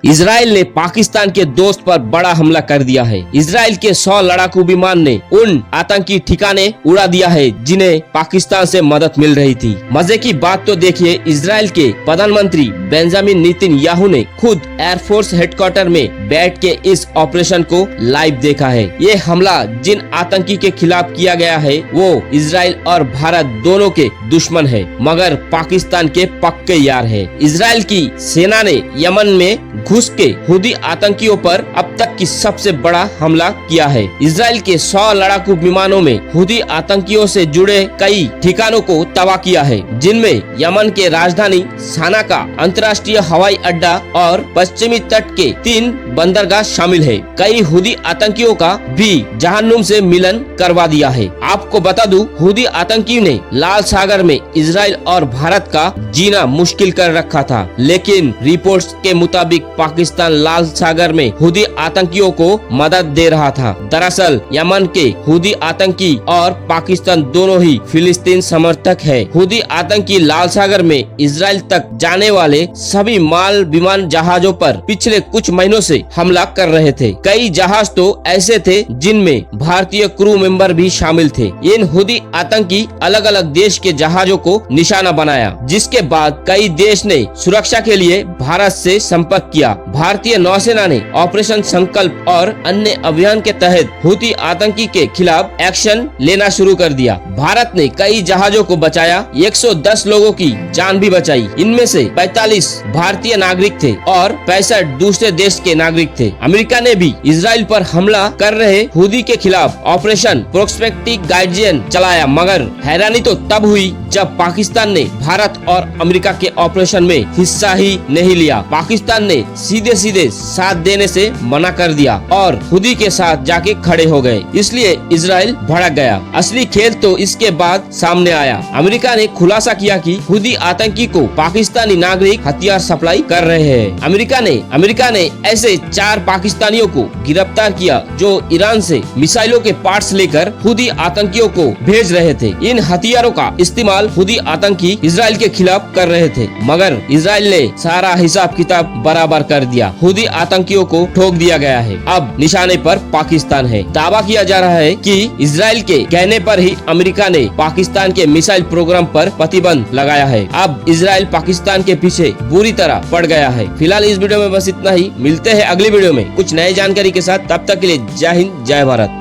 Israel ने पाकिस्तान के दोस्त पर बड़ा हमला कर दिया है। इजराइल के 100 लड़ाकू विमान ने उन आतंकी ठिकाने उड़ा दिया है जिन्हें पाकिस्तान से मदद मिल रही थी। मजे की बात तो देखिए, इजराइल के प्रधानमंत्री बेंजामिन नेतन्याहू ने खुद एयरफोर्स हेडक्वार्टर में बैठ के इस ऑपरेशन को लाइव देखा है। ये हमला जिन आतंकी के खिलाफ किया गया है वो इजराइल और भारत दोनों के दुश्मन है, मगर पाकिस्तान के पक्के यार है। इजराइल की सेना ने यमन में घुस के हुदी आतंकियों पर अब तक की सबसे बड़ा हमला किया है। इजराइल के 100 लड़ाकू विमानों में हुदी आतंकियों से जुड़े कई ठिकानों को तबाह किया है, जिनमें यमन के राजधानी साना का अंतर्राष्ट्रीय हवाई अड्डा और पश्चिमी तट के 3 बंदरगाह शामिल है। कई हुदी आतंकियों का भी जहन्नुम से मिलन करवा दिया है। आपको बता दूं, हुदी आतंकी ने लाल सागर में इजराइल और भारत का जीना मुश्किल कर रखा था, लेकिन रिपोर्ट्स के मुताबिक पाकिस्तान लाल सागर में हुदी आतंकियों को मदद दे रहा था। दरअसल यमन के हुदी आतंकी और पाकिस्तान दोनों ही फिलिस्तीन समर्थक है। हुदी आतंकी लाल सागर में इजराइल तक जाने वाले सभी माल विमान जहाजों पर पिछले कुछ महीनों से हमला कर रहे थे। कई जहाज तो ऐसे थे जिनमें भारतीय क्रू मेंबर भी शामिल थे। इन हुदी आतंकी अलग अलग देश के जहाजों को निशाना बनाया, जिसके बाद कई देश ने सुरक्षा के लिए भारत से संपर्क किया। भारतीय नौसेना ने ऑपरेशन संकल्प और अन्य अभियान के तहत हुती आतंकी के खिलाफ एक्शन लेना शुरू कर दिया। भारत ने कई जहाजों को बचाया, 110 लोगों की जान भी बचाई। इनमें से 45 भारतीय नागरिक थे और 65 दूसरे देश के नागरिक थे। अमेरिका ने भी इजराइल पर हमला कर रहे हुदी के खिलाफ ऑपरेशन प्रोस्पेक्टिव गार्डियन चलाया, मगर हैरानी तो तब हुई जब पाकिस्तान ने भारत और अमेरिका के ऑपरेशन में हिस्सा ही नहीं लिया। पाकिस्तान ने सीधे सीधे साथ देने से मना कर दिया और हुदी के साथ जाके खड़े हो गए। इसलिए इजराइल भड़क गया। असली खेल तो इसके बाद सामने आया। अमेरिका ने खुलासा किया कि हुदी आतंकी को पाकिस्तानी नागरिक हथियार सप्लाई कर रहे हैं। अमेरिका ने ऐसे 4 पाकिस्तानियों को गिरफ्तार किया जो ईरान से मिसाइलों के पार्ट्स लेकर हुदी आतंकियों को भेज रहे थे। इन हथियारों का इस्तेमाल हुदी आतंकी इजराइल के खिलाफ कर रहे थे, मगर इजराइल ने सारा हिसाब किताब बराबर कर दिया। हुदी आतंकियों को ठोक दिया गया है। अब निशाने पर पाकिस्तान है। दावा किया जा रहा है कि इजराइल के कहने पर ही अमेरिका ने पाकिस्तान के मिसाइल प्रोग्राम पर प्रतिबंध लगाया है। अब इजराइल पाकिस्तान के पीछे बुरी तरह पड़ गया है। फिलहाल इस वीडियो में बस इतना ही। मिलते हैं अगली वीडियो में कुछ नई जानकारी के साथ। तब तक के लिए जय हिंद, जय भारत।